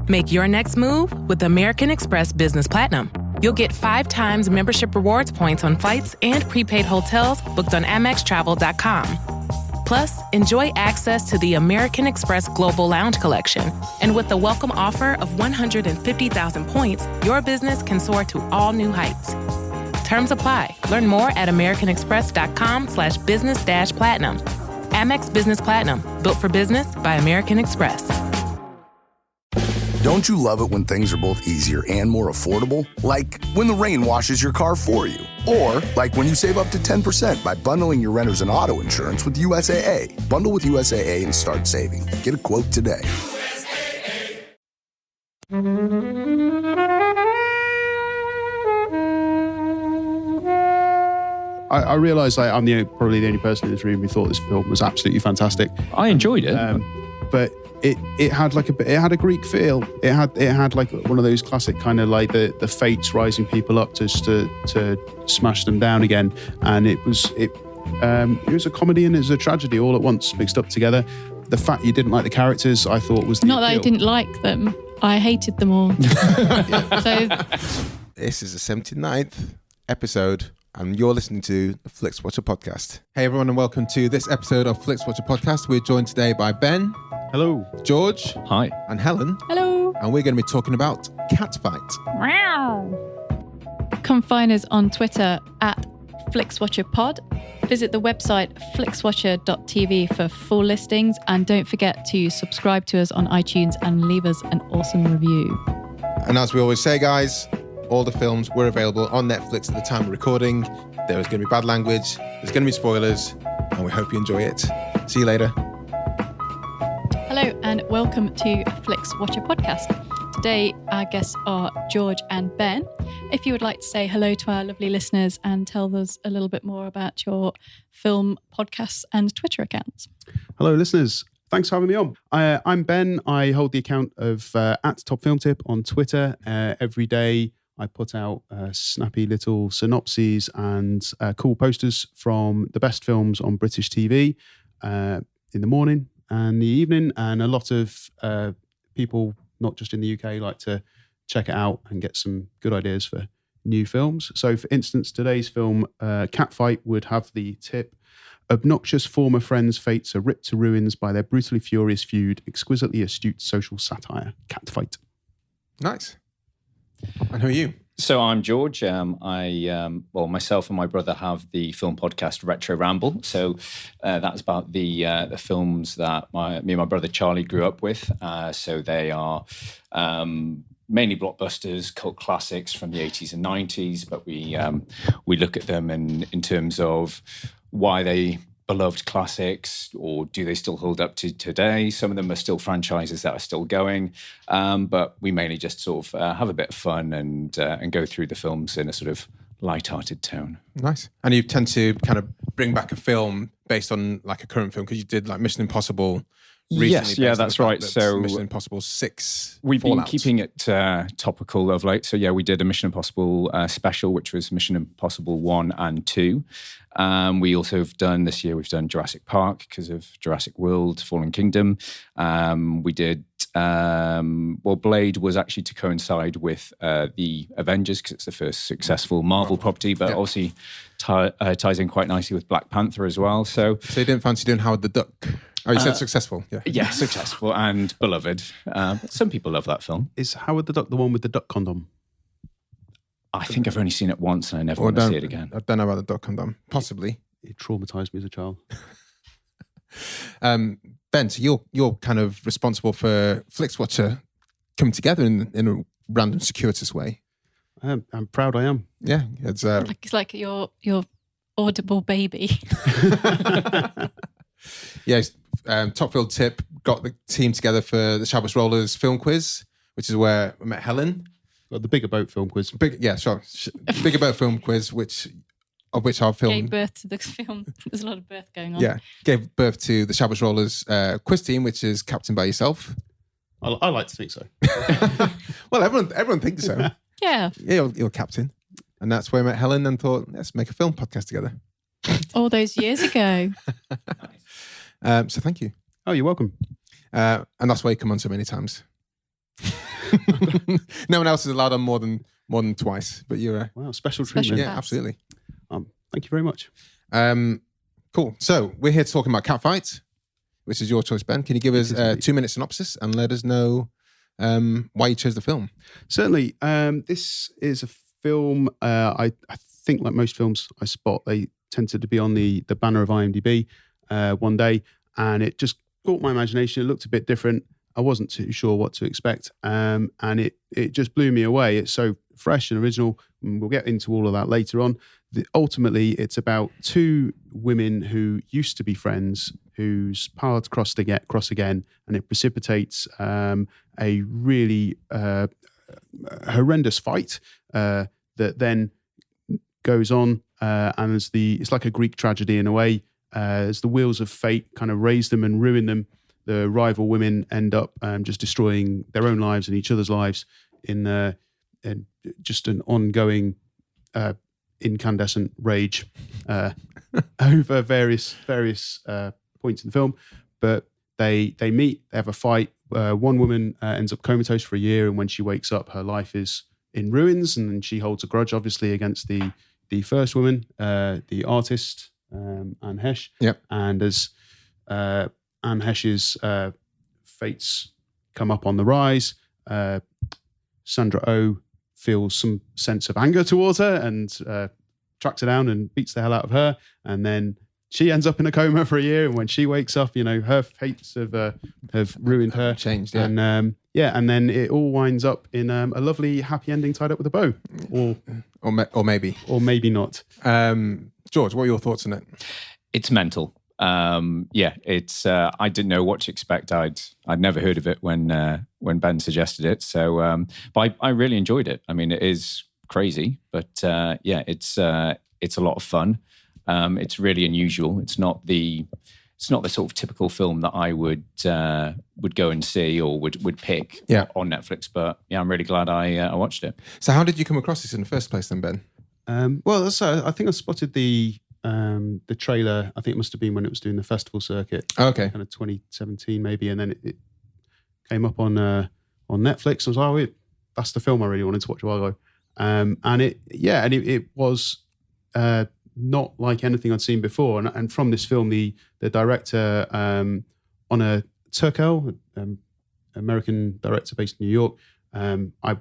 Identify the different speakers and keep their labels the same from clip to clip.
Speaker 1: Make your next move with American Express Business Platinum. You'll get 5 times membership rewards points on flights and prepaid hotels booked on AmexTravel.com. Plus, enjoy access to the American Express Global Lounge Collection. And with the welcome offer of 150,000 points, your business can soar to all new heights. Terms apply. Learn more at americanexpress.com/business-platinum. Amex Business Platinum. Built for business by American Express.
Speaker 2: Don't you love it when things are both easier and more affordable? Like when the rain washes your car for you. Or like when you save up to 10% by bundling your renters and auto insurance with USAA. Bundle with USAA and start saving. Get a quote today.
Speaker 3: I realise I'm probably the only person in this room who thought this film was absolutely fantastic.
Speaker 4: I enjoyed it.
Speaker 3: But it had a Greek feel. It had like one of those classic kind of like the fates rising people up to smash them down again. And it was a comedy and it was a tragedy all at once mixed up together. The fact you didn't like the characters, I thought was the
Speaker 5: not
Speaker 3: appeal.
Speaker 5: that I didn't like them. I hated them all. So
Speaker 6: this is the 79th episode, and you're listening to the Flixwatcher Podcast. Hey everyone, and welcome to this episode of Flixwatcher Podcast. We're joined today by Ben.
Speaker 3: Hello.
Speaker 6: George.
Speaker 4: Hi.
Speaker 6: And Helen.
Speaker 5: hello.
Speaker 6: And we're going to be talking about Catfight.
Speaker 5: Come find us on Twitter at FlixWatcherPod. Visit the website flixwatcher.tv for full listings, and don't forget to subscribe to us on iTunes and leave us an awesome review.
Speaker 6: And as we always say, guys, all the films were available on Netflix at the time of recording. There was going to be bad language, there's going to be spoilers, and we hope you enjoy it. See you later.
Speaker 5: Hello and welcome to Flixwatcher Podcast. Today our guests are George and Ben. If you would like to say hello to our lovely listeners and tell us a little bit more about your film, podcasts and Twitter accounts.
Speaker 3: Hello, listeners. Thanks for having me on. I'm Ben. I hold the account of at Top Film Tip on Twitter. Every day I put out snappy little synopses and cool posters from the best films on British TV in the morning and the evening. And a lot of people, not just in the UK, like to check it out and get some good ideas for new films. So, for instance, today's film, Catfight, would have the tip: obnoxious former friends' fates are ripped to ruins by their brutally furious feud, exquisitely astute social satire. Catfight.
Speaker 6: Nice. And who are you?
Speaker 4: So I'm George. Myself and my brother have the film podcast Retro Ramble. So that's about the films that me and my brother Charlie grew up with. So they are mainly blockbusters, cult classics from the 80s and 90s. But we look at them in terms of why they beloved classics, or do they still hold up to today? Some of them are still franchises that are still going, but we mainly just sort of have a bit of fun and go through the films in a sort of light-hearted tone.
Speaker 6: Nice. And you tend to kind of bring back a film based on like a current film, because you did like Mission Impossible recently.
Speaker 4: Yes, yeah, that's right. So
Speaker 6: Mission Impossible 6
Speaker 4: We've
Speaker 6: Fallout.
Speaker 4: been keeping it topical of late. So yeah, we did a Mission Impossible special, which was Mission Impossible 1 and 2. We also have done this year, we've done Jurassic Park because of Jurassic World, Fallen Kingdom. We did, Blade was actually to coincide with the Avengers because it's the first successful Marvel property, but obviously ties in quite nicely with Black Panther as well. So
Speaker 6: you didn't fancy doing Howard the Duck? Oh, you said successful. Yeah.
Speaker 4: Yeah, successful and beloved. Some people love that film.
Speaker 3: Is Howard the Duck the one with the duck condom?
Speaker 4: I think I've only seen it once and I never want to see it again.
Speaker 6: I don't know about the duck condom. Possibly.
Speaker 3: It traumatized me as a child.
Speaker 6: Ben, so you're kind of responsible for Flixwatcher coming together in a random circuitous way.
Speaker 3: I'm proud I am.
Speaker 6: Yeah. It's
Speaker 5: like your audible baby.
Speaker 6: Yes. Top Field Tip got the team together for the Shabbos Rollers film quiz, which is where I met Helen.
Speaker 3: Well, the Bigger Boat film quiz.
Speaker 6: Bigger Boat film quiz, of which our film
Speaker 5: gave birth to the film. There's a lot of birth going on.
Speaker 6: Yeah, gave birth to the Shabbos Rollers quiz team, which is captained by yourself.
Speaker 3: I like to think so.
Speaker 6: Well, everyone thinks so.
Speaker 5: Yeah.
Speaker 6: You're captain, and that's where I met Helen and thought, let's make a film podcast together.
Speaker 5: All those years ago.
Speaker 6: So thank you.
Speaker 3: Oh, you're welcome.
Speaker 6: And that's why you come on so many times. No one else is allowed on more than twice, but you're
Speaker 3: Wow, special
Speaker 5: Special
Speaker 3: treatment.
Speaker 6: yeah,
Speaker 5: pass.
Speaker 6: absolutely.
Speaker 3: Thank you very much.
Speaker 6: Cool. So we're here talking about Catfight, which is your choice, Ben. Can you give us a 2-minute synopsis and let us know why you chose the film?
Speaker 3: Certainly. This is a film, I think like most films I spot, they tended to be on the banner of IMDb one day, and it just caught my imagination. It looked a bit different. I wasn't too sure what to expect, and it just blew me away. It's so fresh and original, and we'll get into all of that later on. Ultimately, it's about two women who used to be friends, whose paths cross again, and it precipitates a really horrendous fight that then goes on, and it's like a Greek tragedy in a way. As the wheels of fate kind of raise them and ruin them, the rival women end up just destroying their own lives and each other's lives in just an ongoing incandescent rage over various points in the film. But they meet, they have a fight. One woman ends up comatose for a year, and when she wakes up, her life is in ruins, and she holds a grudge, obviously, against the first woman, the artist, Anne Heche.
Speaker 6: Yep.
Speaker 3: And as Anne Heche's fates come up on the rise, Sandra Oh feels some sense of anger towards her and tracks her down and beats the hell out of her. And then she ends up in a coma for a year. And when she wakes up, her fates have ruined her.
Speaker 6: Changed, yeah.
Speaker 3: And and then it all winds up in a lovely happy ending tied up with a bow,
Speaker 6: Or maybe.
Speaker 3: or maybe not.
Speaker 6: George, what are your thoughts on it?
Speaker 4: It's mental. It's I didn't know what to expect. I'd never heard of it when Ben suggested it. So, but I really enjoyed it. I mean, it is crazy, but it's a lot of fun. It's really unusual. It's not the sort of typical film that I would go and see or would pick on Netflix. But yeah, I'm really glad I watched it.
Speaker 6: So how did you come across this in the first place then, Ben?
Speaker 3: I think I spotted the trailer. I think it must have been when it was doing the festival circuit.
Speaker 6: Okay.
Speaker 3: Kind of 2017 maybe, and then it came up on Netflix. I was like, that's the film I really wanted to watch a while ago. And it was not like anything I'd seen before. And from this film, the director, Honor Turkel, American director based in New York, I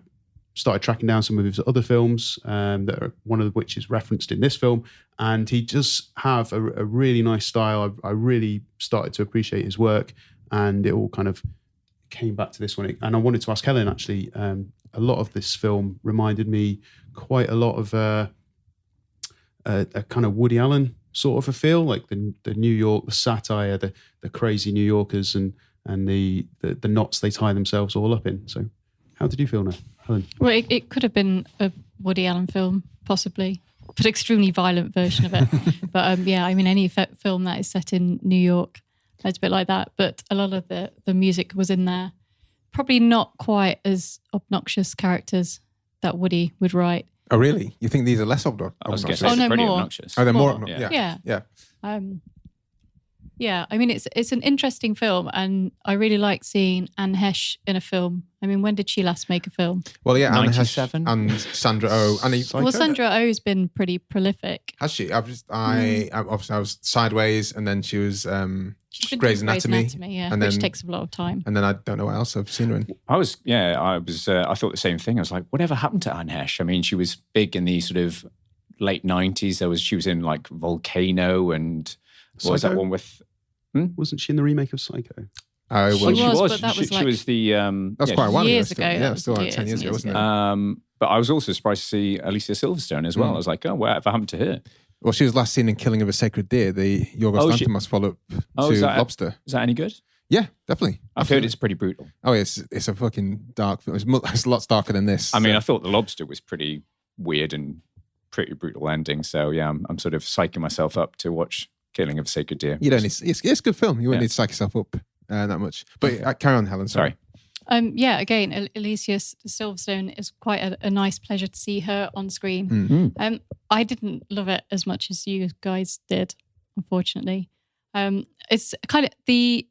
Speaker 3: started tracking down some of his other films, one of which is referenced in this film. And he just have a really nice style. I really started to appreciate his work, and it all kind of came back to this one. And I wanted to ask Helen, actually, a lot of this film reminded me quite a lot of a kind of Woody Allen sort of a feel, like the New York, the satire, the crazy New Yorkers, and the knots they tie themselves all up in. So how did you feel now, Helen?
Speaker 5: Well, it could have been a Woody Allen film, possibly, but extremely violent version of it. But I mean, any film that is set in New York, it's a bit like that. But a lot of the music was in there. Probably not quite as obnoxious characters that Woody would write.
Speaker 6: Oh, really? You think these are less obnoxious?
Speaker 4: I was going to say it's pretty
Speaker 5: more.
Speaker 4: obnoxious.
Speaker 6: Oh, they're more
Speaker 5: More.
Speaker 6: obnoxious.
Speaker 5: Yeah. I mean, it's an interesting film, and I really like seeing Anne Heche in a film. I mean, when did she last make a film?
Speaker 6: Well, yeah, Anne Heche
Speaker 4: 97?
Speaker 6: and Sandra Oh.
Speaker 5: Well, Sandra Oh's been pretty prolific.
Speaker 6: Has she? I was Sideways, and then she was
Speaker 5: She's been
Speaker 6: Grey's
Speaker 5: doing
Speaker 6: Anatomy,
Speaker 5: yeah,
Speaker 6: and
Speaker 5: which
Speaker 6: then
Speaker 5: takes a lot of time.
Speaker 6: and then I don't know what else I've seen her in.
Speaker 4: I thought the same thing. I was like, whatever happened to Anne Heche? I mean, she was big in the sort of late 90s. She was in like Volcano, and what was that
Speaker 3: Psycho?
Speaker 4: one with?
Speaker 3: Wasn't she in the remake of Psycho?
Speaker 6: Oh,
Speaker 5: She
Speaker 6: well,
Speaker 5: was, but that was
Speaker 4: she
Speaker 5: like
Speaker 4: was the.
Speaker 6: that's quite a while
Speaker 5: years
Speaker 6: ago.
Speaker 5: ago.
Speaker 6: Yeah,
Speaker 5: That
Speaker 6: it was still like
Speaker 5: was
Speaker 6: 10 years ago,
Speaker 5: years
Speaker 6: wasn't it?
Speaker 4: But I was also surprised to see Alicia Silverstone as well. I was like, oh, whatever happened to her?
Speaker 6: Well, she was last seen in Killing of a Sacred Deer, the Yorgos Lanthimos follow-up to Lobster.
Speaker 4: Is that any good?
Speaker 6: Yeah, definitely.
Speaker 4: I've heard it's pretty brutal.
Speaker 6: Oh, it's a fucking dark film. It's a lot darker than this.
Speaker 4: I mean, I thought The Lobster was pretty weird and pretty brutal ending. So yeah, I'm sort of psyching myself up to watch Killing of a Sacred Deer.
Speaker 6: You don't need. It's a good film. You wouldn't need to psych yourself up that much. But carry on, Helen. Sorry.
Speaker 5: Again, Alicia Silverstone is quite a nice pleasure to see her on screen. I didn't love it as much as you guys did, unfortunately. It's the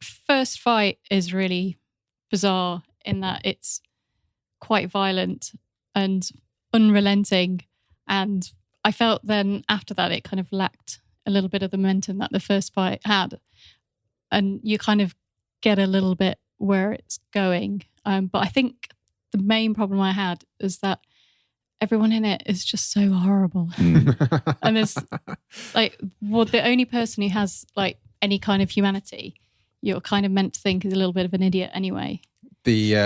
Speaker 5: first fight is really bizarre in that it's quite violent and unrelenting. And I felt then after that, it kind of lacked a little bit of the momentum that the first fight had. And you kind of get a little bit where it's going. But I think the main problem I had is that everyone in it is just so horrible. And there's the only person who has like any kind of humanity, you're kind of meant to think is a little bit of an idiot anyway. The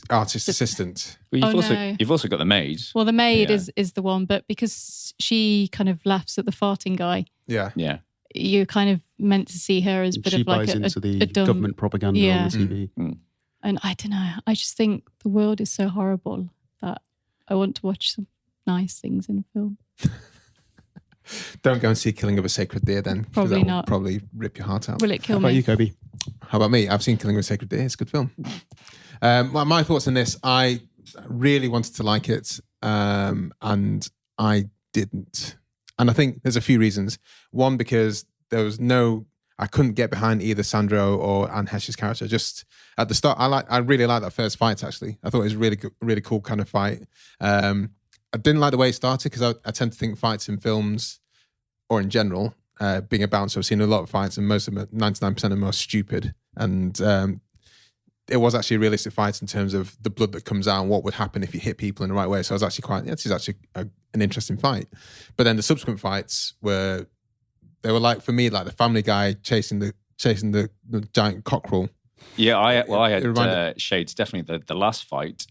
Speaker 6: artist assistant.
Speaker 4: Well, you've also got the maid.
Speaker 5: Well, the maid is the one, but because she kind of laughs at the farting guy.
Speaker 6: Yeah.
Speaker 5: You're kind of meant to see her as a bit of like
Speaker 3: a dumb government propaganda on the TV.
Speaker 5: And I don't know. I just think the world is so horrible that I want to watch some nice things in a film.
Speaker 6: Don't go and see Killing of a Sacred Deer then.
Speaker 5: Probably not.
Speaker 6: Will probably rip your heart out.
Speaker 5: Will it kill me?
Speaker 3: How about you, Kobi?
Speaker 6: How about me? I've seen Killing of a Sacred Deer. It's a good film. My thoughts on this, I really wanted to like it, and I didn't. And I think there's a few reasons. One, because I couldn't get behind either Sandra or Anne Heche's character. Just at the start, I really liked that first fight, actually. I thought it was a really cool kind of fight. I didn't like the way it started because I tend to think fights in films, or in general, being a bouncer, I've seen a lot of fights and most of them, 99% of them are stupid. And it was actually a realistic fight in terms of the blood that comes out and what would happen if you hit people in the right way. So I was actually this is actually an interesting fight. But then the subsequent fights were like, for me, like the Family Guy chasing the giant cockerel.
Speaker 4: Yeah, I had shades. Definitely the last fight.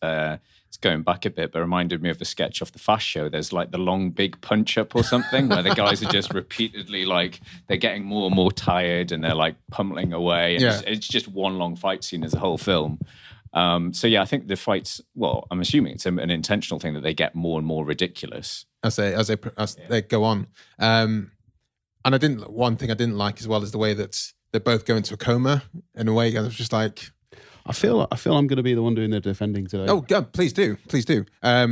Speaker 4: It's going back a bit, but reminded me of the sketch off the Fast Show. There's like the long big punch up or something where the guys are just repeatedly like they're getting more and more tired and they're like pummeling away. And it's just one long fight scene as a whole film. So yeah, I think the fights. Well, I'm assuming it's an intentional thing that they get more and more ridiculous
Speaker 6: as they go on. And one thing I didn't like as well is the way that they both go into a coma in a way. I was just like,
Speaker 3: I feel I'm going to be the one doing the defending today.
Speaker 6: Oh God, please do. I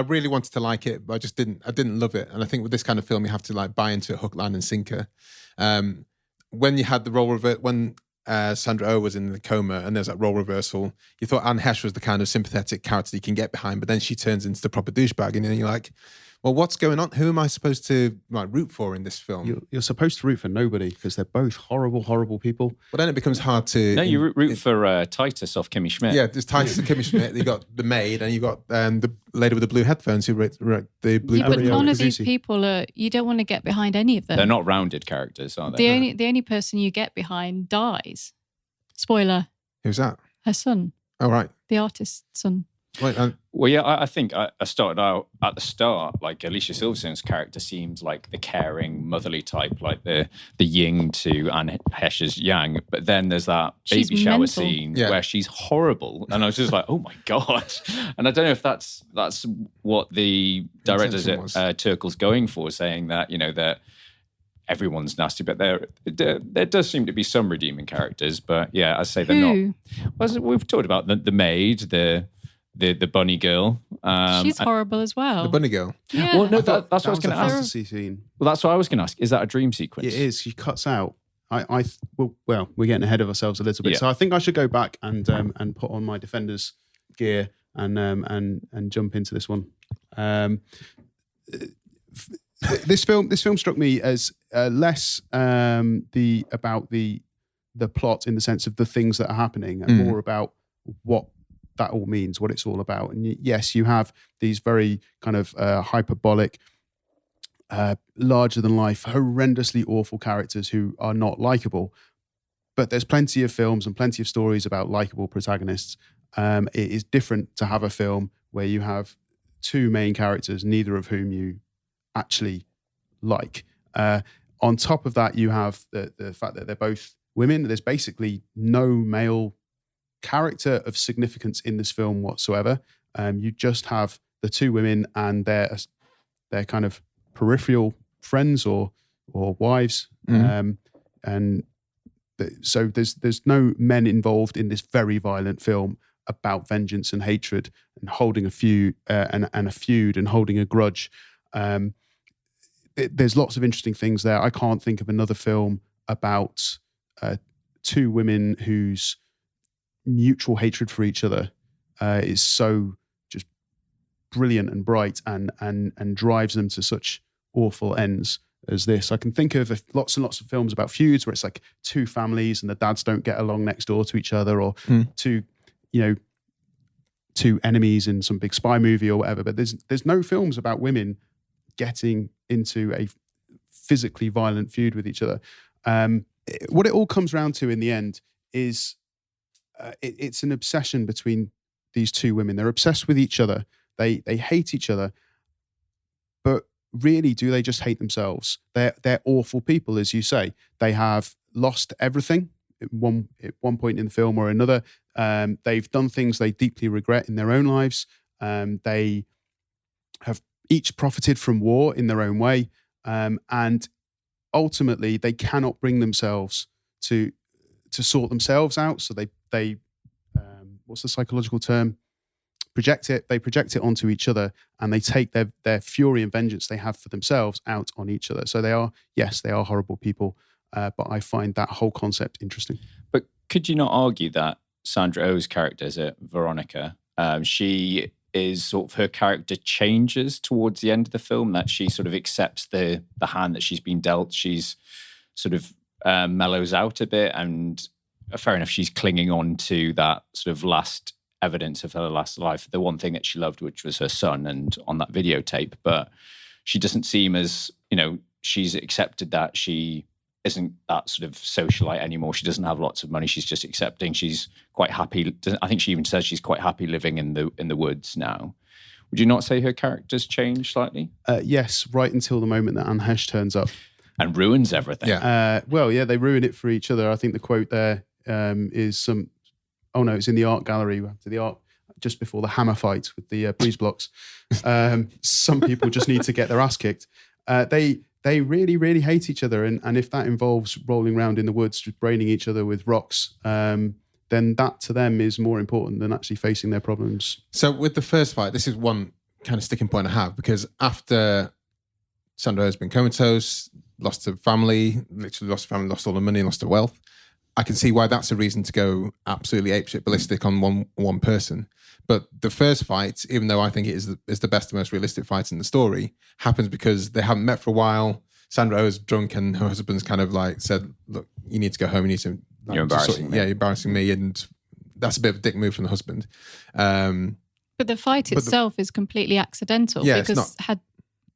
Speaker 6: really wanted to like it, but I didn't love it. And I think with this kind of film, you have to like buy into it hook, line, and sinker. When you had the role reversal, when Sandra Oh was in the coma and there's that role reversal, you thought Anne Heche was the kind of sympathetic character you can get behind, but then she turns into the proper douchebag, and then you're like, well, what's going on? Who am I supposed to like root for in this film?
Speaker 3: You're supposed to root for nobody because they're both horrible, horrible people.
Speaker 6: But then it becomes hard to...
Speaker 4: No, you root for Titus off Kimmy Schmidt.
Speaker 6: Yeah, there's Titus and Kimmy Schmidt. You got the maid and you got the lady with the blue headphones who wrote the blue...
Speaker 5: Yeah, but none of these people you don't want to get behind any of them.
Speaker 4: They're not rounded characters, are they?
Speaker 5: The only person you get behind dies. Spoiler.
Speaker 6: Who's that?
Speaker 5: Her son.
Speaker 6: Oh, right.
Speaker 5: The artist's son.
Speaker 6: Right,
Speaker 4: well, yeah, I think I started out at the start, like Alicia Silverstone's character seemed like the caring, motherly type, like the yin to Anne Heche's yang. But then there's that baby shower scene where she's horrible. And I was just like, oh my God. And I don't know if that's what the directors at Turkle's going for, saying that, that everyone's nasty, but there does seem to be some redeeming characters. But yeah, I say they're not. Well, we've talked about the maid, the bunny girl.
Speaker 5: She's horrible as well.
Speaker 6: The bunny girl.
Speaker 5: Yeah.
Speaker 4: Well, no, that's what I was going to ask.
Speaker 3: Fantasy scene.
Speaker 4: Well, that's what I was going to ask. Is that a dream sequence?
Speaker 3: It is. She cuts out. Well, we're getting ahead of ourselves a little bit. Yeah. So I think I should go back and put on my Defenders gear and jump into this one. This film struck me as less about the plot in the sense of the things that are happening, and more about what that all means, what it's all about. And yes, you have these very kind of hyperbolic, larger than life, horrendously awful characters who are not likable. But there's plenty of films and plenty of stories about likable protagonists. It is different to have a film where you have two main characters, neither of whom you actually like. On top of that, you have the fact that they're both women. There's basically no male character of significance in this film whatsoever. You just have the two women and their kind of peripheral friends or wives. So there's no men involved in this very violent film about vengeance and hatred and holding a feud and a feud and holding a grudge. There's lots of interesting things there. I can't think of another film about two women whose mutual hatred for each other is so just brilliant and bright and drives them to such awful ends as this. I can think of lots and lots of films about feuds where it's like two families and the dads don't get along next door to each other, or two enemies in some big spy movie or whatever. But there's no films about women getting into a physically violent feud with each other. What it all comes around to in the end is it's an obsession between these two women. They're obsessed with each other. They hate each other, but really, do they just hate themselves? They're awful people, as you say. They have lost everything at one point in the film or another. They've done things they deeply regret in their own lives. They have each profited from war in their own way, and ultimately, they cannot bring themselves to sort themselves out. So they what's the psychological term? They project it onto each other, and they take their fury and vengeance they have for themselves out on each other. So they are horrible people, but I find that whole concept interesting.
Speaker 4: But could you not argue that Sandra Oh's character, is it Veronica, she is sort of, her character changes towards the end of the film, that she sort of accepts the hand that she's been dealt. She's sort of mellows out a bit, and fair enough, she's clinging on to that sort of last evidence of her last life, the one thing that she loved, which was her son, and on that videotape. But she doesn't seem as, she's accepted that she isn't that sort of socialite anymore. She doesn't have lots of money. She's just accepting. She's quite happy. I think she even says she's quite happy living in the woods now. Would you not say her character's changed slightly?
Speaker 3: Yes, right until the moment that Heche turns up
Speaker 4: and ruins everything.
Speaker 3: Yeah. They ruin it for each other. I think the quote there is some. Oh no, it's in the art gallery after the art, just before the hammer fight with the breeze blocks. Some people just need to get their ass kicked. They really, really hate each other, and if that involves rolling around in the woods, just braining each other with rocks, then that to them is more important than actually facing their problems.
Speaker 6: So with the first fight, this is one kind of sticking point I have, because after Sandra has been comatose, lost her family, literally lost her family, lost all her money, lost her wealth, I can see why that's a reason to go absolutely apeshit ballistic on one person. But the first fight, even though I think it is the best, the most realistic fight in the story, happens because they haven't met for a while. Sandra is drunk, and her husband's kind of like said, "Look, you need to go home. You need to." Like,
Speaker 4: you're embarrassing me.
Speaker 6: Yeah, you're embarrassing me, and that's a bit of a dick move from the husband.
Speaker 5: But the fight itself is completely accidental, because had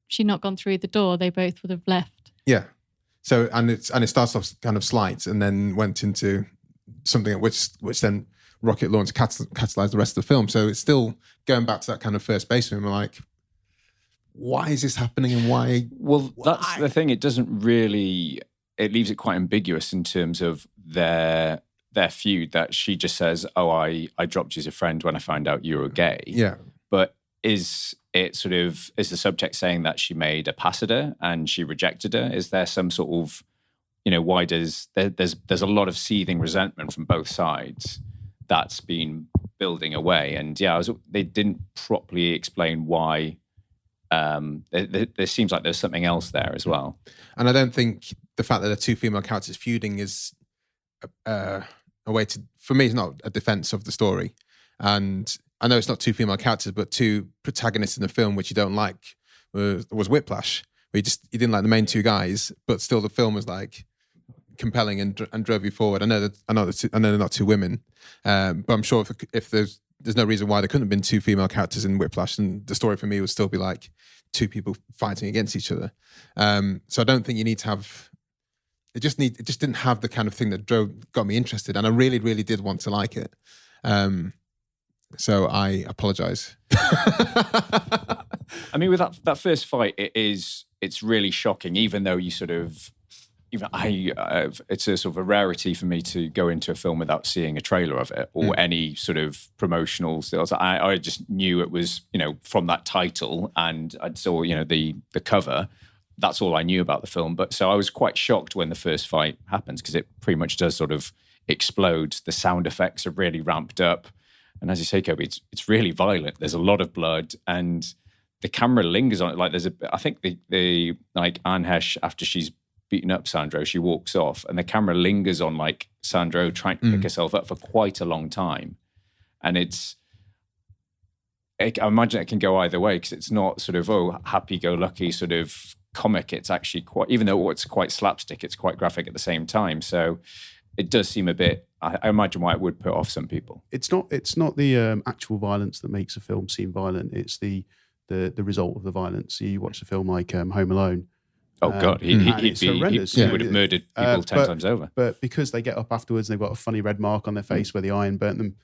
Speaker 5: she not gone through the door, they both would have left.
Speaker 6: Yeah. So and it starts off kind of slight, and then went into something which then rocket launch catalyzed the rest of the film. So it's still going back to that kind of first base film. We're like, why is this happening, and why?
Speaker 4: Well, that's the thing. It doesn't really. It leaves it quite ambiguous in terms of their feud. That she just says, "Oh, I dropped you as a friend when I found out you were gay."
Speaker 6: Yeah,
Speaker 4: but is the subject saying that she made a pass at her and she rejected her? Is there some sort of, why there's a lot of seething resentment from both sides that's been building away? And they didn't properly explain why. There seems like there's something else there as well.
Speaker 6: And I don't think the fact that the two female characters feuding is a way to, for me, it's not a defense of the story. And I know it's not two female characters, but two protagonists in the film, which you don't like, was Whiplash, where you didn't like the main two guys, but still the film was like compelling and drove you forward. I know they're not two women, but I'm sure if there's no reason why there couldn't have been two female characters in Whiplash, and the story for me would still be like two people fighting against each other. So I don't think you need to have. It just didn't have the kind of thing that got me interested, and I really, really did want to like it. So I apologize.
Speaker 4: I mean, with that first fight, it's really shocking. Even though it's a sort of a rarity for me to go into a film without seeing a trailer of it or any sort of promotional stills. I just knew it was, from that title, and I saw, the cover. That's all I knew about the film. But so I was quite shocked when the first fight happens, because it pretty much does sort of explode. The sound effects are really ramped up. And as you say, Kobi, it's really violent. There's a lot of blood, and the camera lingers on it. Like I think the Anne Heche, after she's beaten up Sandra, she walks off, and the camera lingers on like Sandra trying to pick herself up for quite a long time. And I imagine it can go either way, because it's not sort of, happy-go-lucky sort of comic. It's actually quite, even though it's quite slapstick, it's quite graphic at the same time. So it does seem a bit, I imagine why it would put off some people.
Speaker 3: It's not the actual violence that makes a film seem violent. It's the result of the violence. You watch a film like Home Alone.
Speaker 4: Oh God, he would have murdered people 10 times over.
Speaker 3: But because they get up afterwards, and they've got a funny red mark on their face where the iron burnt them.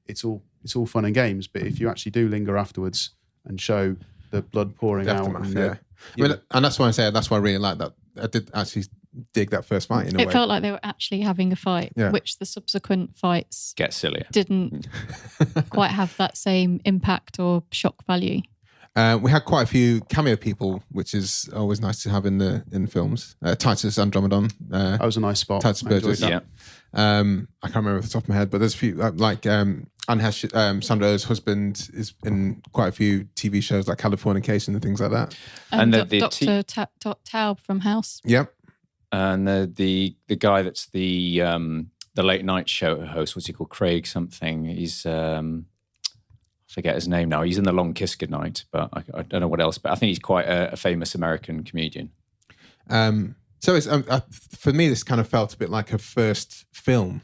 Speaker 3: It's all fun and games. But if you actually do linger afterwards and show the blood pouring out,
Speaker 6: and that's why I say that's why I really like that. I did actually dig that first fight in a way.
Speaker 5: It felt like they were actually having a fight, which the subsequent fights
Speaker 4: get sillier.
Speaker 5: Didn't quite have that same impact or shock value.
Speaker 6: We had quite a few cameo people, which is always nice to have in the films. Titus Andromedon.
Speaker 3: That was a nice spot.
Speaker 6: Titus Burgess. Yeah. I can't remember off the top of my head, but there's a few like Anne Heche, Sandra's husband is in quite a few TV shows like Californication and things like that.
Speaker 5: And Dr. Taub from House.
Speaker 6: Yep.
Speaker 4: And the guy that's the late night show host, what's he called? Craig something. He's I forget his name now. He's in The Long Kiss Goodnight, but I don't know what else. But I think he's quite a famous American comedian.
Speaker 6: So it's for me, this kind of felt a bit like her first film,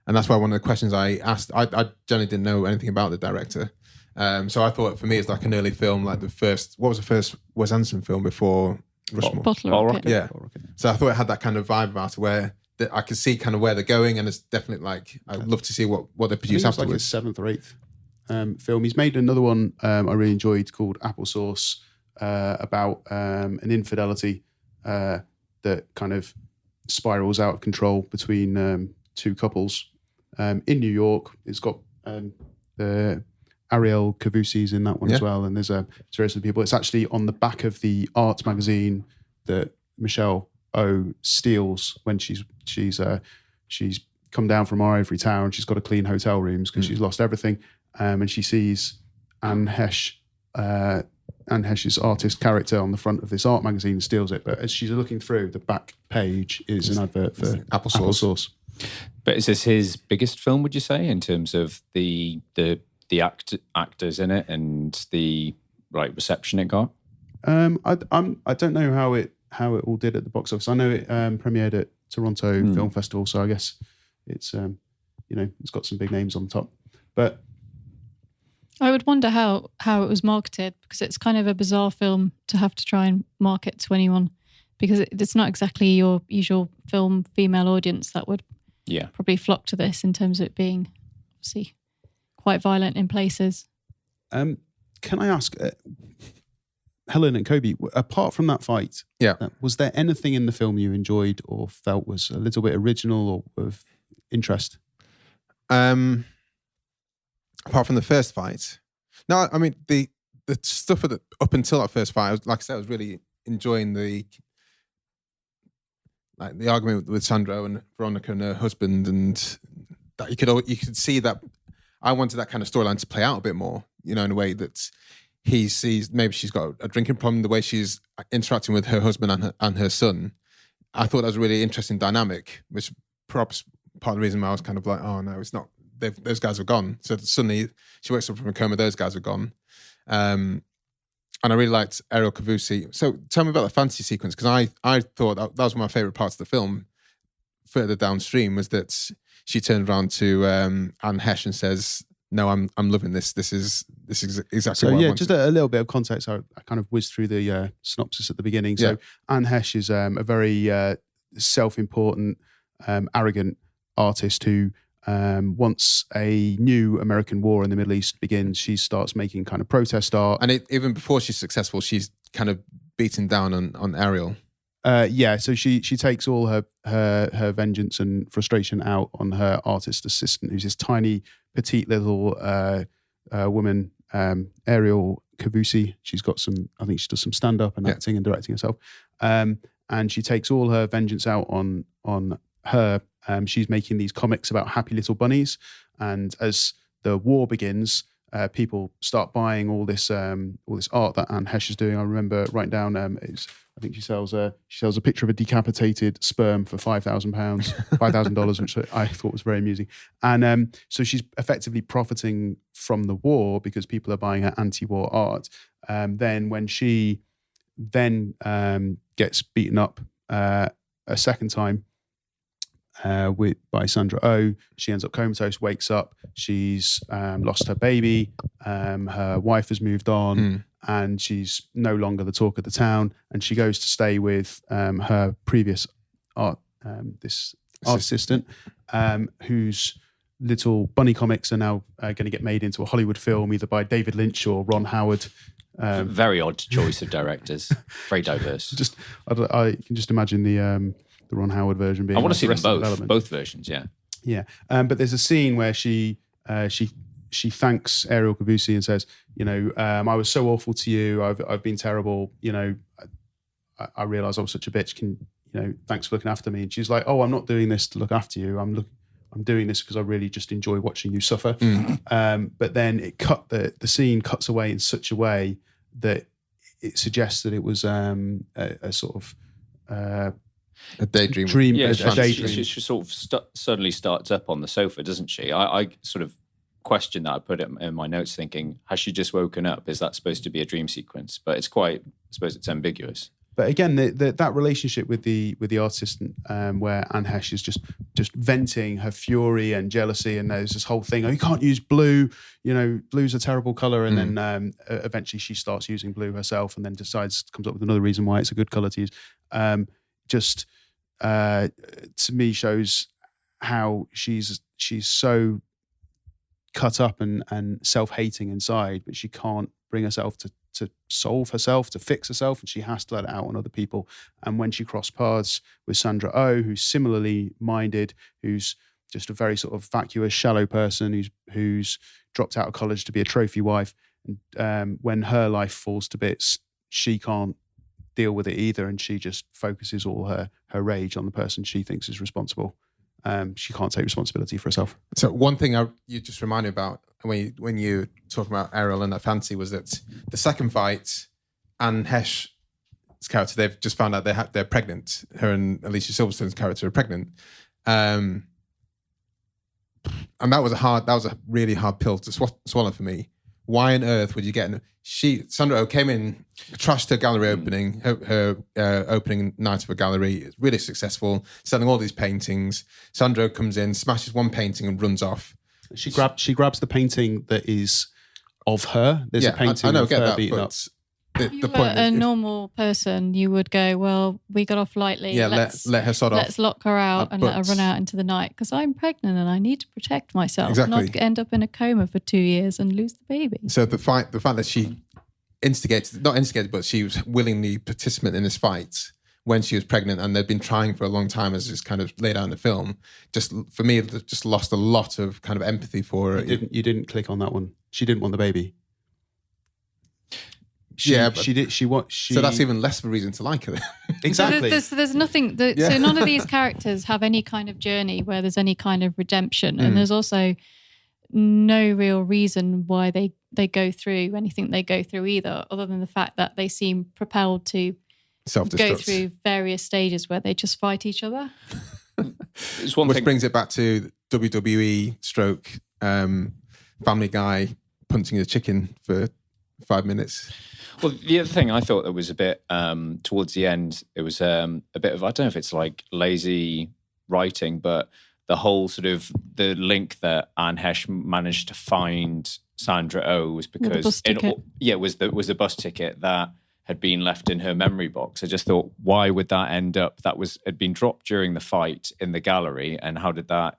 Speaker 6: and that's why one of the questions I asked, I generally didn't know anything about the director. So I thought for me it's like an early film, like the first. What was the first Wes Anderson film before Rushmore?
Speaker 5: Bottle Rocket.
Speaker 6: Yeah. So I thought it had that kind of vibe about it where I could see kind of where they're going, and it's definitely like I'd love to see what they produce afterwards.
Speaker 3: Like his 7th or 8th film. He's made another one I really enjoyed called Applesauce, about an infidelity that kind of spirals out of control between two couples in New York. It's got the Ariel Cavussy's in that one as well, and there's various other people. It's actually on the back of the art magazine that Miaow steals when she's come down from our ivory tower, and she's got to clean hotel rooms because she's lost everything. And she sees Anne Heche's artist character on the front of this art magazine and steals it. But as she's looking through, the back page is an advert for applesauce.
Speaker 4: But is this his biggest film, would you say, in terms of the actors in it and the reception it got?
Speaker 3: I don't know how it all did at the box office. I know it premiered at Toronto Film Festival, so I guess it's it's got some big names on top. But
Speaker 5: I would wonder how it was marketed, because it's kind of a bizarre film to have to try and market to anyone, because it's not exactly your usual film female audience that would probably flock to this, in terms of it being obviously quite violent in places.
Speaker 3: Can I ask, Helen and Kobi, apart from that fight, was there anything in the film you enjoyed or felt was a little bit original or of interest?
Speaker 6: Apart from the first fight, no. I mean the stuff up until that first fight, I was really enjoying the argument with Sandra and Veronica and her husband, and that you could see that I wanted that kind of storyline to play out a bit more, in a way that he sees maybe she's got a drinking problem, the way she's interacting with her husband and her son. I thought that was a really interesting dynamic, which perhaps part of the reason why I was kind of like, oh no, it's not. Those guys are gone. So suddenly she wakes up from a coma, those guys are gone. And I really liked Ariel Cavussy. So tell me about the fantasy sequence, because I thought that was one of my favourite parts of the film. Further downstream was that she turned around to Anne Heche and says, no, I'm loving this. This is exactly what I want.
Speaker 3: Just a little bit of context. I kind of whizzed through the synopsis at the beginning. So Anne Heche is a very self-important, arrogant artist who once a new American war in the Middle East begins, she starts making kind of protest art.
Speaker 6: And even before she's successful, she's kind of beaten down on Ariel.
Speaker 3: So she takes all her vengeance and frustration out on her artist assistant, who's this tiny, petite little woman, Ariel Cavussy. She's got I think she does some stand-up and acting and directing herself. And she takes all her vengeance out on her. She's making these comics about happy little bunnies, and as the war begins, people start buying all this art that Anne Heche is doing. I remember writing down. I think she sells a picture of a decapitated sperm for $5,000, which I thought was very amusing. And so she's effectively profiting from the war because people are buying her anti-war art. Then when she gets beaten up a second time by Sandra Oh, she ends up comatose, wakes up, she's lost her baby, her wife has moved on, and she's no longer the talk of the town, and she goes to stay with her previous art assistant, whose little bunny comics are now going to get made into a Hollywood film, either by David Lynch or Ron Howard.
Speaker 4: Very odd choice of directors. Very diverse.
Speaker 3: I can just imagine the Ron Howard version being.
Speaker 4: I want to see them both versions. Yeah.
Speaker 3: But there's a scene where she thanks Ariel Cavusi and says, I was so awful to you. I've been terrible. I realised I was such a bitch. Thanks for looking after me. And she's like, oh, I'm not doing this to look after you. I'm doing this because I really just enjoy watching you suffer. But then the scene cuts away in such a way that it suggests that it was a sort of
Speaker 6: a daydream.
Speaker 4: A daydream. She sort of suddenly starts up on the sofa, doesn't she? I sort of question that. I put it in my notes thinking, has she just woken up? Is that supposed to be a dream sequence? But it's I suppose it's ambiguous.
Speaker 3: But again, that relationship with the art assistant, where Anne Heche is just venting her fury and jealousy, and there's this whole thing, you can't use blue, blue's a terrible color, and then eventually she starts using blue herself, and then comes up with another reason why it's a good color to use. To me shows how she's so cut up and self-hating inside, but she can't bring herself to solve herself, to fix herself, and she has to let it out on other people. And when she crossed paths with Sandra Oh, who's similarly minded, who's just a very sort of vacuous, shallow person who's dropped out of college to be a trophy wife, and when her life falls to bits, she can't deal with it either, and she just focuses all her rage on the person she thinks is responsible. She can't take responsibility for herself.
Speaker 6: So one thing you just reminded me about when you talk about Ariel and that fantasy was that the second fight, Anne Heche's character, they've just found out they're pregnant. Her and Alicia Silverstone's character are pregnant, and that was a really hard pill to swallow for me. Why on earth would you get? Sandra Oh came in, trashed her gallery opening, her opening night of a gallery, really successful, selling all these paintings. Sandra Oh comes in, smashes one painting and runs off.
Speaker 3: She grabs the painting that is of her. There's a painting of her beaten up.
Speaker 5: If you were a normal person, you would go, well, we got off lightly.
Speaker 6: Yeah, let her sod off.
Speaker 5: Let's lock her out and let her run out into the night because I'm pregnant and I need to protect myself.
Speaker 6: Exactly.
Speaker 5: Not end up in a coma for 2 years and lose the baby.
Speaker 6: So the fact that she but she was willingly participant in this fight when she was pregnant, and they'd been trying for a long time, as is kind of laid out in the film. Just for me, just lost a lot of kind of empathy for her.
Speaker 3: You didn't click on that one. She didn't want the baby. So
Speaker 6: that's even less of a reason to like her.
Speaker 3: Exactly.
Speaker 5: So there's nothing. So none of these characters have any kind of journey where there's any kind of redemption, and there's also no real reason why they go through anything they go through either, other than the fact that they seem propelled to go through various stages where they just fight each other.
Speaker 6: Which brings it back to WWE stroke Family Guy punching a chicken for 5 minutes.
Speaker 4: Well, the other thing I thought that was a bit towards the end, it was a bit of, I don't know if it's like lazy writing, but the whole sort of the link that Anne Heche managed to find Sandra Oh was because it was the bus ticket that had been left in her memory box. I just thought, why would that end up? Had been dropped during the fight in the gallery, and how did that?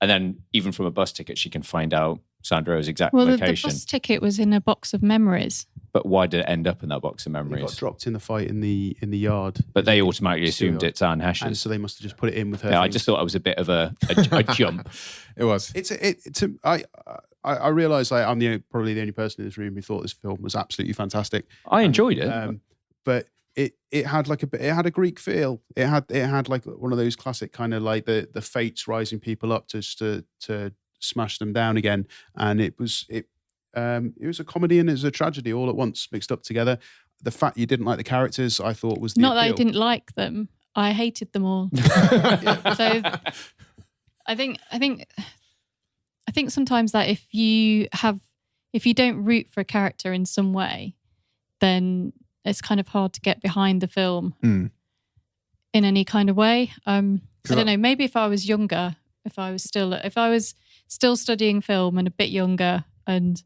Speaker 4: And then even from a bus ticket, she can find out Sandra Oh's exact location.
Speaker 5: The bus ticket was in a box of memories.
Speaker 4: But why did it end up in that box of memories?
Speaker 3: It got dropped in the fight in the yard.
Speaker 4: But they automatically assumed it's Anne Heche's.
Speaker 3: And so they must have just put it in with her.
Speaker 4: Yeah, I just thought it was a bit of a jump.
Speaker 6: It was.
Speaker 3: I realised I'm probably the only person in this room who thought this film was absolutely fantastic.
Speaker 4: I enjoyed it,
Speaker 3: but it had a Greek feel. It had like one of those classic kind of like the fates rising people up just to smash them down again, and it it was a comedy and it was a tragedy all at once, mixed up together. The fact you didn't like the characters, I thought was the
Speaker 5: not that I
Speaker 3: appeal.
Speaker 5: didn't like them. I hated them all. So I think sometimes that if you don't root for a character in some way, then it's kind of hard to get behind the film in any kind of way. I don't know. Maybe if I was younger, if I was still studying film and a bit younger, and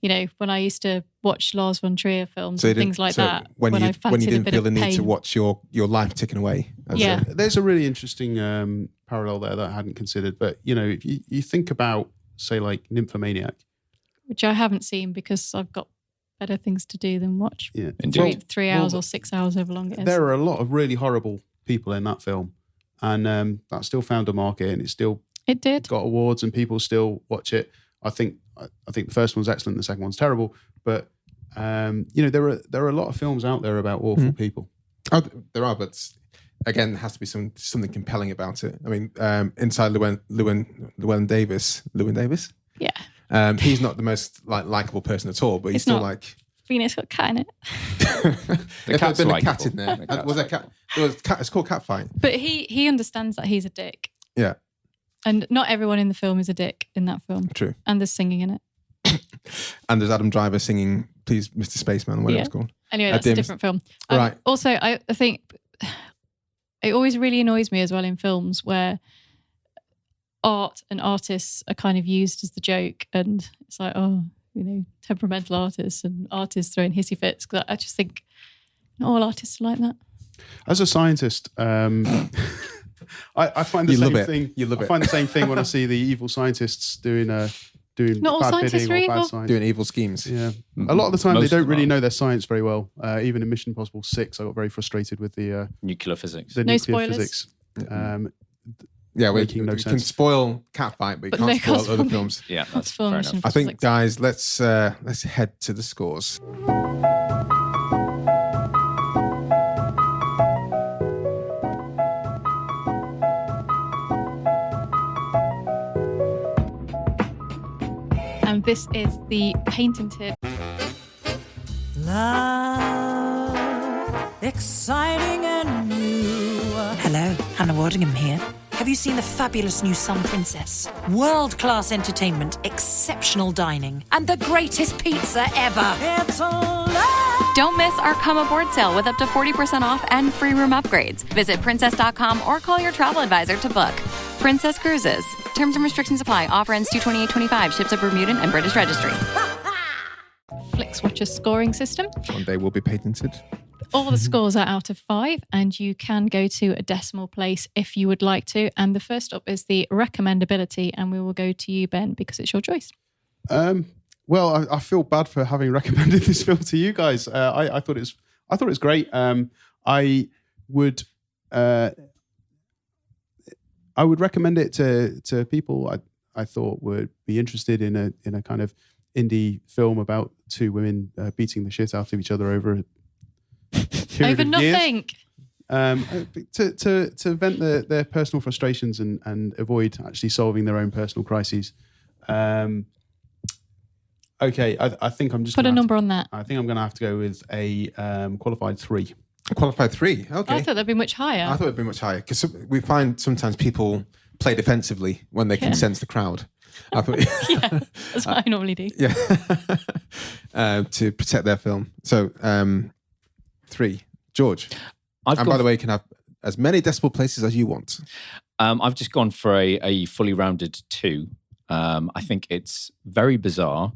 Speaker 5: when I used to watch Lars von Trier films and things like that,
Speaker 6: when you didn't feel the need
Speaker 5: pain.
Speaker 6: to watch your life ticking away.
Speaker 3: There's a really interesting parallel there that I hadn't considered. But if you think about, say, like Nymphomaniac,
Speaker 5: which I haven't seen because I've got better things to do than watch 3 hours or 6 hours, however long it is.
Speaker 3: There are a lot of really horrible people in that film, and that still found a market, and it did got awards, and people still watch it. I think the first one's excellent, the second one's terrible, but there are a lot of films out there about awful people.
Speaker 6: Oh, there are, but again, there has to be something compelling about it. I mean, inside Llewyn Davis. Yeah. He's not the most likable person at all, but he's still like.
Speaker 5: Venus got a cat in it.
Speaker 6: The cat's been a cat in there. Was there cat? It's called Catfight.
Speaker 5: But he understands that he's a dick.
Speaker 6: Yeah.
Speaker 5: And not everyone in the film is a dick in that film. True. And there's singing in it.
Speaker 6: And there's Adam Driver singing "Please, Mr. Spaceman," whatever it's called.
Speaker 5: Anyway, that's a different film.
Speaker 6: Right.
Speaker 5: Also, I think it always really annoys me as well in films where art and artists are kind of used as the joke, and it's like, temperamental artists and artists throwing hissy fits. Because I just think not all artists are like that.
Speaker 3: As a scientist, I find the same thing. I find the same thing when I see the evil scientists doing
Speaker 5: not all
Speaker 3: bad
Speaker 5: scientists
Speaker 3: bidding
Speaker 5: are
Speaker 3: or
Speaker 5: evil.
Speaker 3: bad science.
Speaker 6: Doing evil schemes.
Speaker 3: Yeah, a lot of the time they don't really know their science very well. Even in Mission Impossible 6, I got very frustrated with the
Speaker 4: nuclear physics.
Speaker 3: The
Speaker 5: no
Speaker 3: nuclear
Speaker 5: spoilers.
Speaker 3: Physics.
Speaker 6: We can spoil Catfight, but you can't spoil other films.
Speaker 4: Yeah, that's fair enough.
Speaker 6: I think, guys, let's head to the scores.
Speaker 5: And this is the patented
Speaker 7: Love, exciting and new.
Speaker 8: Hello, Hannah Waddingham here. Have you seen the fabulous new Sun Princess? World-class entertainment, exceptional dining, and the greatest pizza ever.
Speaker 7: It's a love.
Speaker 9: Don't miss our Come Aboard sale with up to 40% off and free room upgrades. Visit princess.com or call your travel advisor to book. Princess Cruises. Terms and restrictions apply. Offer ends 2/28/25. Ships at Bermudan and British Registry.
Speaker 5: Flixwatcher scoring system.
Speaker 6: One day will be patented.
Speaker 5: All the scores are out of 5, and you can go to a decimal place if you would like to. And the first up is the recommendability, and we will go to you, Ben, because it's your choice.
Speaker 3: Well, I feel bad for having recommended this film to you guys. I thought it was great. I would recommend it to people I thought would be interested in a kind of indie film about two women beating the shit out of each other over
Speaker 5: over nothing.
Speaker 3: To vent their personal frustrations and avoid actually solving their own personal crises. Okay, I think I'm just
Speaker 5: put a number on that.
Speaker 3: I think I'm going to have to go with a qualified 3.
Speaker 6: A qualified 3. Okay.
Speaker 5: I thought that'd be much higher.
Speaker 6: I thought it'd be much higher because we find sometimes people play defensively when they can sense the crowd. I thought,
Speaker 5: yeah, that's what I normally do.
Speaker 6: Yeah, to protect their film. So 3, George. By the way, you can have as many decimal places as you want.
Speaker 4: I've just gone for a fully rounded 2. I think it's very bizarre.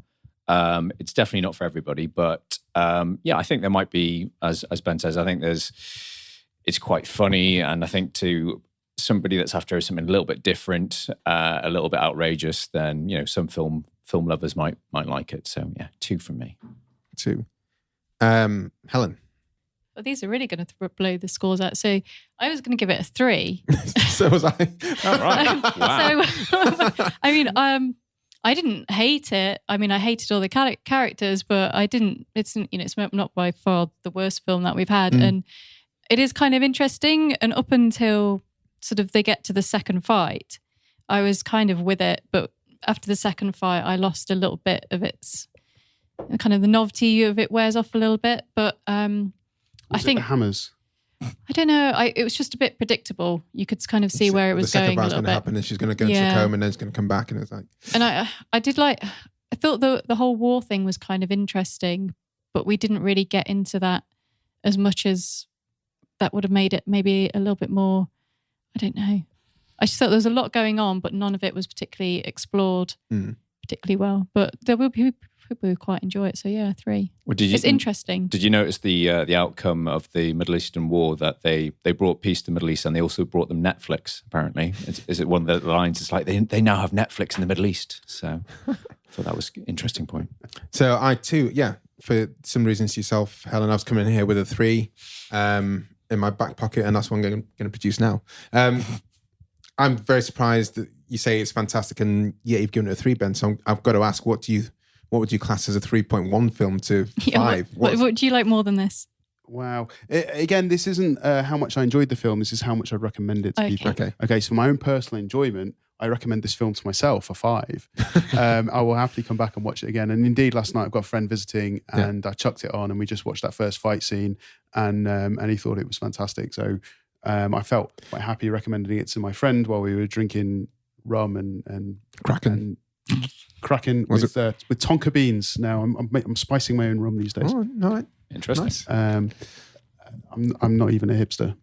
Speaker 4: It's definitely not for everybody, but I think there might be, as Ben says, I think it's quite funny, and I think to somebody that's after something a little bit different, a little bit outrageous, then some film lovers might like it. So 2 from me.
Speaker 6: 2. Helen.
Speaker 5: Well, these are really going to blow the scores out. So I was going to give it a 3.
Speaker 6: So was I.
Speaker 4: All right. Wow.
Speaker 5: So I mean, I didn't hate it. I mean, I hated all the characters, but I didn't. It's not by far the worst film that we've had, and it is kind of interesting. And up until sort of they get to the second fight, I was kind of with it, but after the second fight, I lost a little bit of its kind of the novelty of it wears off a little bit. But I think
Speaker 3: the hammers.
Speaker 5: I don't know. It was just a bit predictable. You could kind of see where it was going a little bit.
Speaker 6: Happen, and she's going to go into the coma, and then it's going to come back, and it's like.
Speaker 5: And I did like. I thought the whole war thing was kind of interesting, but we didn't really get into that as much as that would have made it maybe a little bit more. I don't know. I just thought there was a lot going on, but none of it was particularly explored particularly well. But there will be people who quite enjoy it. So yeah, 3.
Speaker 4: Well,
Speaker 5: it's interesting.
Speaker 4: Did you notice the outcome of the Middle Eastern war, that they brought peace to the Middle East, and they also brought them Netflix, apparently? Is it one of the lines? It's like they now have Netflix in the Middle East. So I thought that was an interesting point. So
Speaker 6: I too, for some reasons yourself, Helen, I was coming in here with a 3 in my back pocket, and that's what I'm going to produce now. I'm very surprised that you say it's fantastic, and you've given it a 3, Ben. So I've got to ask, what would you class as a 3.1 film to 5?
Speaker 5: What do you like more than this?
Speaker 3: Wow. Again, this isn't how much I enjoyed the film. This is how much I'd recommend it to people. Okay. So for my own personal enjoyment, I recommend this film to myself a 5. I will happily come back and watch it again. And indeed, last night I've got a friend visiting, and I chucked it on, and we just watched that first fight scene, and he thought it was fantastic. So I felt quite happy recommending it to my friend while we were drinking rum and Kraken with tonka beans. Now I'm spicing my own rum these days.
Speaker 6: Oh, no,
Speaker 4: interesting.
Speaker 6: Nice.
Speaker 3: I'm not even a hipster.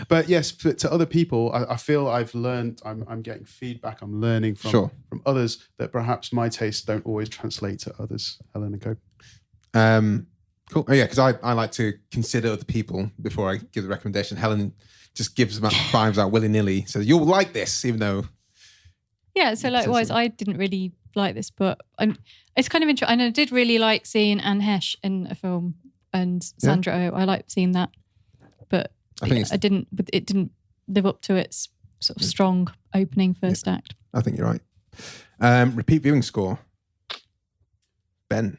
Speaker 3: But yes, to other people, I feel I've learned. I'm getting feedback. I'm learning from others that perhaps my tastes don't always translate to others. Helen and Kobi.
Speaker 6: Cool. Oh yeah, because I like to consider other people before I give the recommendation. Helen just gives them 5s out willy-nilly. So you'll like this, even though.
Speaker 5: Yeah, so likewise, I didn't really like this, but it's kind of interesting. And I did really like seeing Heche in a film, and Sandra. I liked seeing that, but it didn't live up to its sort of strong opening first act.
Speaker 6: I think you're right. Repeat viewing score, Ben.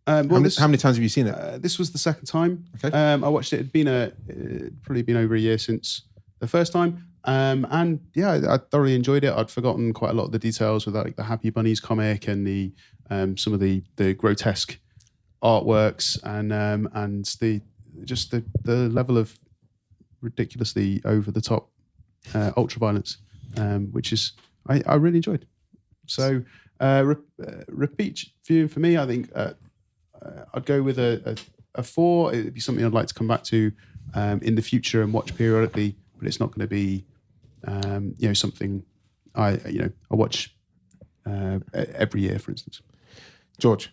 Speaker 6: How many times have you seen it?
Speaker 3: This was the second time.
Speaker 6: Okay.
Speaker 3: I watched it. It'd probably been over a year since the first time. And yeah, I thoroughly enjoyed it. I'd forgotten quite a lot of the details with like the Happy Bunnies comic and the some of the grotesque artworks and the level of ridiculously over the top ultra violence, which is I really enjoyed. So repeat viewing for me, I think I'd go with a 4. It'd be something I'd like to come back to in the future and watch periodically, but it's not going to be something I watch every year, for instance.
Speaker 6: George.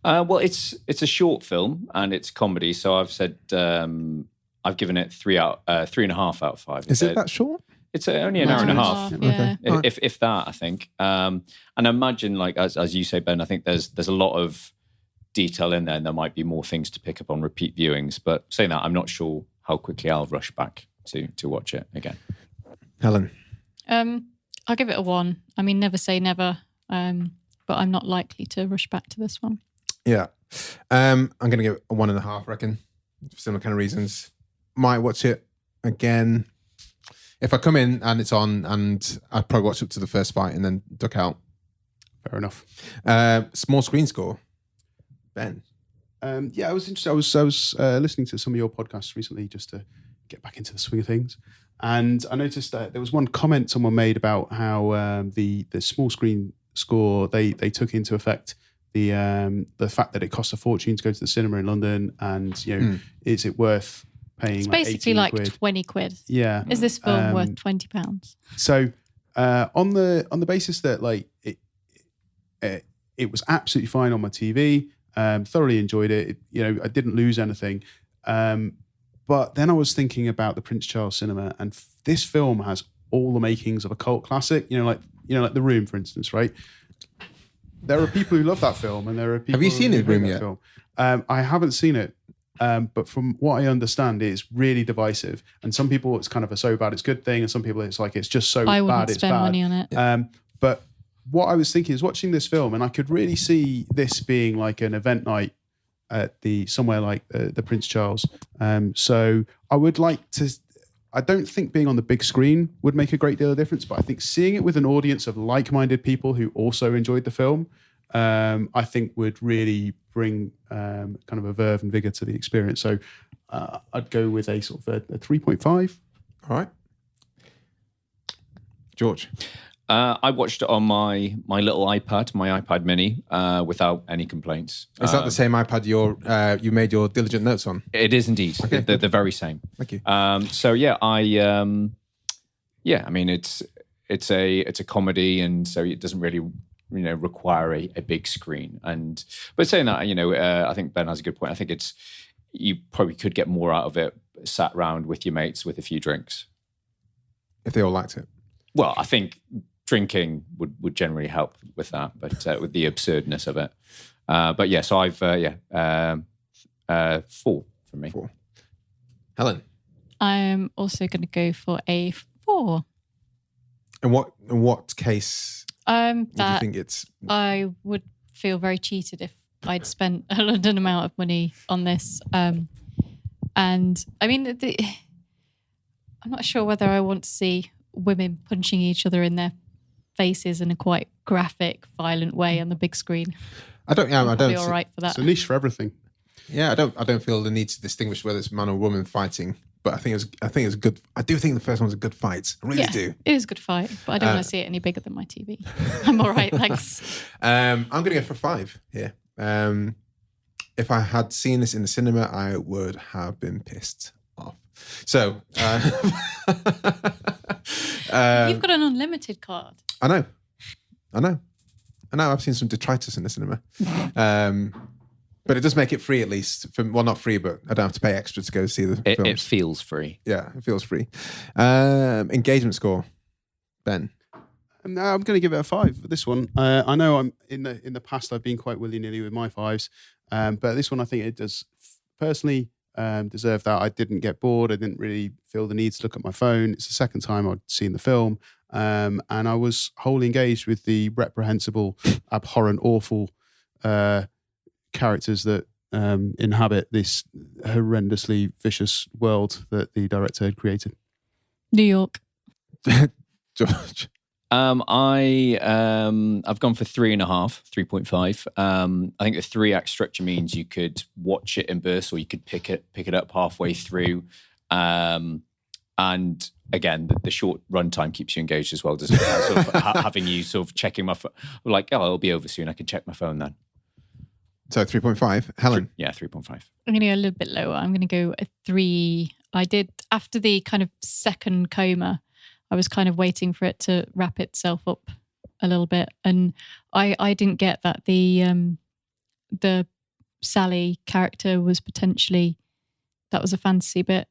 Speaker 4: Well, it's a short film and it's comedy, so I've said I've given it 3.5 out of 5.
Speaker 6: Is it that short?
Speaker 4: It's only an hour and a half.
Speaker 5: Yeah.
Speaker 4: Okay. If that, I think. And I imagine, like as you say, Ben, I think there's a lot of detail in there, and there might be more things to pick up on repeat viewings. But saying that, I'm not sure how quickly I'll rush back to watch it again.
Speaker 6: Helen.
Speaker 5: I'll give it a 1. I mean, never say never, but I'm not likely to rush back to this one.
Speaker 6: Yeah. I'm going to give it a 1.5, I reckon, for similar kind of reasons. Might watch it again. If I come in and it's on, and I'd probably watch up to the first fight and then duck out.
Speaker 3: Fair enough.
Speaker 6: Small screen score. Ben.
Speaker 3: I was interested. I was listening to some of your podcasts recently just to get back into the swing of things, and I noticed that there was one comment someone made about how the small screen score they took into effect the fact that it costs a fortune to go to the cinema in London, and is it worth paying?
Speaker 5: It's basically like 20 quid.
Speaker 3: Yeah.
Speaker 5: Is this film worth £20?
Speaker 3: So on the basis that like it was absolutely fine on my TV. Thoroughly enjoyed it. I didn't lose anything. But then I was thinking about the Prince Charles Cinema, and this film has all the makings of a cult classic. Like The Room, for instance, right? There are people who love that film, and there are people.
Speaker 6: Have you seen The Room yet?
Speaker 3: Film. I haven't seen it, but from what I understand, it's really divisive. And some people, it's kind of a so bad it's good thing, and some people, it's like it's just so
Speaker 5: I
Speaker 3: bad
Speaker 5: wouldn't
Speaker 3: it's
Speaker 5: spend
Speaker 3: bad.
Speaker 5: money on it.
Speaker 3: But what I was thinking is watching this film, and I could really see this being like an event night at somewhere like the Prince Charles. So I would like to. I don't think being on the big screen would make a great deal of difference, but I think seeing it with an audience of like-minded people who also enjoyed the film I think would really bring kind of a verve and vigor to the experience. So I'd go with a sort of a 3.5.
Speaker 6: All right. George?
Speaker 4: I watched it on my little iPad, my iPad mini, without any complaints.
Speaker 6: Is that the same iPad you made your diligent notes on?
Speaker 4: It is indeed.
Speaker 6: Okay.
Speaker 4: They're very same.
Speaker 6: Thank you.
Speaker 4: So yeah, I mean it's a comedy, and so it doesn't really require a big screen. But saying that, I think Ben has a good point. I think you probably could get more out of it sat around with your mates with a few drinks.
Speaker 6: If they all liked it.
Speaker 4: Well, I think drinking would generally help with that, but with the absurdness of it. But yeah, so I've 4 for me.
Speaker 6: 4. Helen?
Speaker 5: I'm also going to go for a 4.
Speaker 6: In what case do you think it's...
Speaker 5: I would feel very cheated if I'd spent a London amount of money on this. And I mean, I'm not sure whether I want to see women punching each other in their faces in a quite graphic, violent way on the big screen.
Speaker 6: I don't. Yeah, I don't.
Speaker 5: Be all right for that.
Speaker 3: It's a niche for everything.
Speaker 6: Yeah, I don't feel the need to distinguish whether it's man or woman fighting. But I think it's good. I do think the first one's a good fight. I really do.
Speaker 5: It is a good fight, but I don't want to see it any bigger than my TV. I'm all right, thanks.
Speaker 6: I'm going to go for 5 here. If I had seen this in the cinema, I would have been pissed off. So
Speaker 5: you've got an unlimited card.
Speaker 6: I know. I've seen some detritus in the cinema. But it does make it free, at least. Well, not free, but I don't have to pay extra to go see the films.
Speaker 4: It feels free.
Speaker 6: Yeah, it feels free. Engagement score, Ben.
Speaker 3: No, I'm going to give it a 5 for this one. I know I'm in the past I've been quite willy-nilly with my 5s, but this one I think it does personally deserve that. I didn't get bored. I didn't really feel the need to look at my phone. It's the second time I'd seen the film, and I was wholly engaged with the reprehensible, abhorrent, awful characters that inhabit this horrendously vicious world that the director had created.
Speaker 5: New York.
Speaker 6: George.
Speaker 4: I've gone for 3.5. I think the 3-act structure means you could watch it in bursts, or you could pick it up halfway through. And again, the short runtime keeps you engaged as well, doesn't it? Sort of having you sort of checking my phone, like, it'll be over soon. I can check my phone then.
Speaker 6: So 3.5. Helen?
Speaker 4: Yeah, 3.5.
Speaker 5: I'm going to go a little bit lower. I'm going to go a 3. I did, after the kind of second coma, I was kind of waiting for it to wrap itself up a little bit. And I didn't get that the Sally character was potentially, that was a fantasy bit.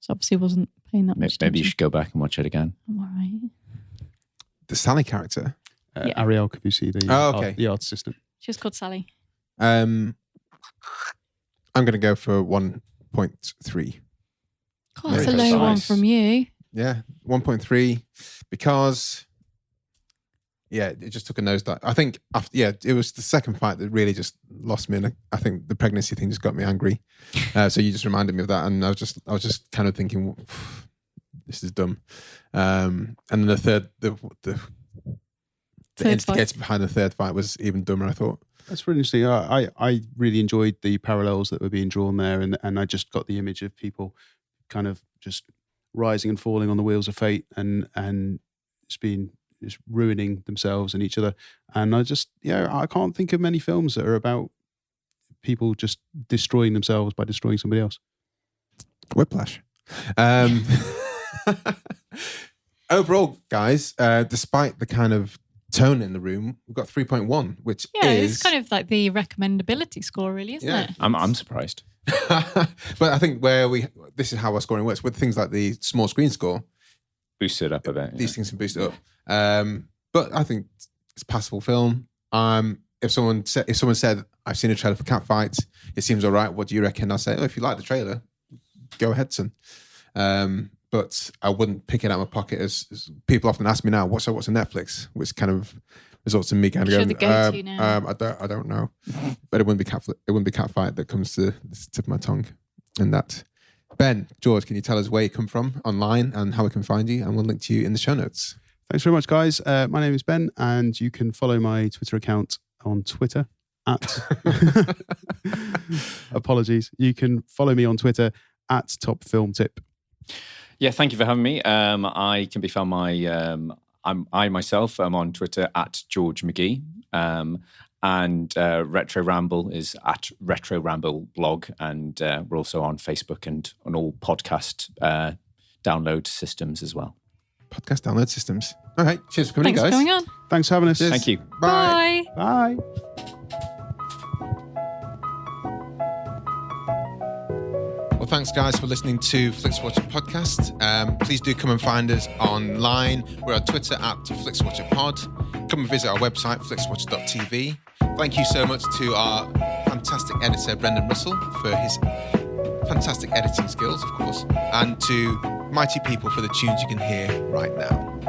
Speaker 5: So obviously wasn't paying that much attention.
Speaker 4: Maybe you should go back and watch it again.
Speaker 5: I'm all right.
Speaker 6: The Sally character?
Speaker 5: Yeah.
Speaker 3: Ariel Kabusi, the art assistant.
Speaker 5: She was called Sally.
Speaker 6: I'm going to go for 1.3.
Speaker 5: God, that's a low one from you.
Speaker 6: Yeah, 1.3 because, it just took a nosedive. I think, it was the second fight that really just lost me, and I think the pregnancy thing just got me angry. So you just reminded me of that, and I was just kind of thinking, this is dumb. And then the instigator behind the third fight was even dumber, I thought.
Speaker 3: That's really interesting. I really enjoyed the parallels that were being drawn there, and I just got the image of people kind of just rising and falling on the wheels of fate and just ruining themselves and each other. And I can't think of many films that are about people just destroying themselves by destroying somebody else.
Speaker 6: Whiplash. Overall, guys, despite the kind of tone in the room, we've got 3.1, which is...
Speaker 5: it's kind of like the recommendability score, really, isn't it?
Speaker 4: I'm surprised.
Speaker 6: But I think this is how our scoring works with things like the small screen score.
Speaker 4: Boost it up a bit.
Speaker 6: These things can boost it up. But I think it's a passable film. If someone said, I've seen a trailer for Catfight, it seems all right, what do you reckon? I'll say, if you like the trailer, go ahead, son. But I wouldn't pick it out of my pocket, as people often ask me now, what's a Netflix? Which kind of results in me kind of going, I don't know. But it wouldn't be Catfight that comes to the tip of my tongue. And that. Ben, George, can you tell us where you come from online and how we can find you? And we'll link to you in the show notes.
Speaker 3: Thanks very much, guys. My name is Ben, and you can follow my Twitter account on Twitter at... Apologies. You can follow me on Twitter at TopFilmTip.
Speaker 4: Yeah, thank you for having me. I can be found I myself am on Twitter at George McGee. And Retro Ramble is at Retro Ramble blog. And we're also on Facebook and on all podcast download systems as well.
Speaker 6: Podcast download systems. All right. Cheers for coming
Speaker 5: Thanks
Speaker 6: in, guys.
Speaker 5: for coming on.
Speaker 3: Thanks for having us.
Speaker 6: Cheers.
Speaker 4: Thank you.
Speaker 6: Bye.
Speaker 5: Bye.
Speaker 3: Bye.
Speaker 6: Well, thanks, guys, for listening to Flixwatcher Podcast. Please do come and find us online. We're on Twitter at FlixWatcherPod. Come and visit our website, flixwatcher.tv. Thank you so much to our fantastic editor, Brendan Russell, for his fantastic editing skills, of course, and to Mighty People for the tunes you can hear right now.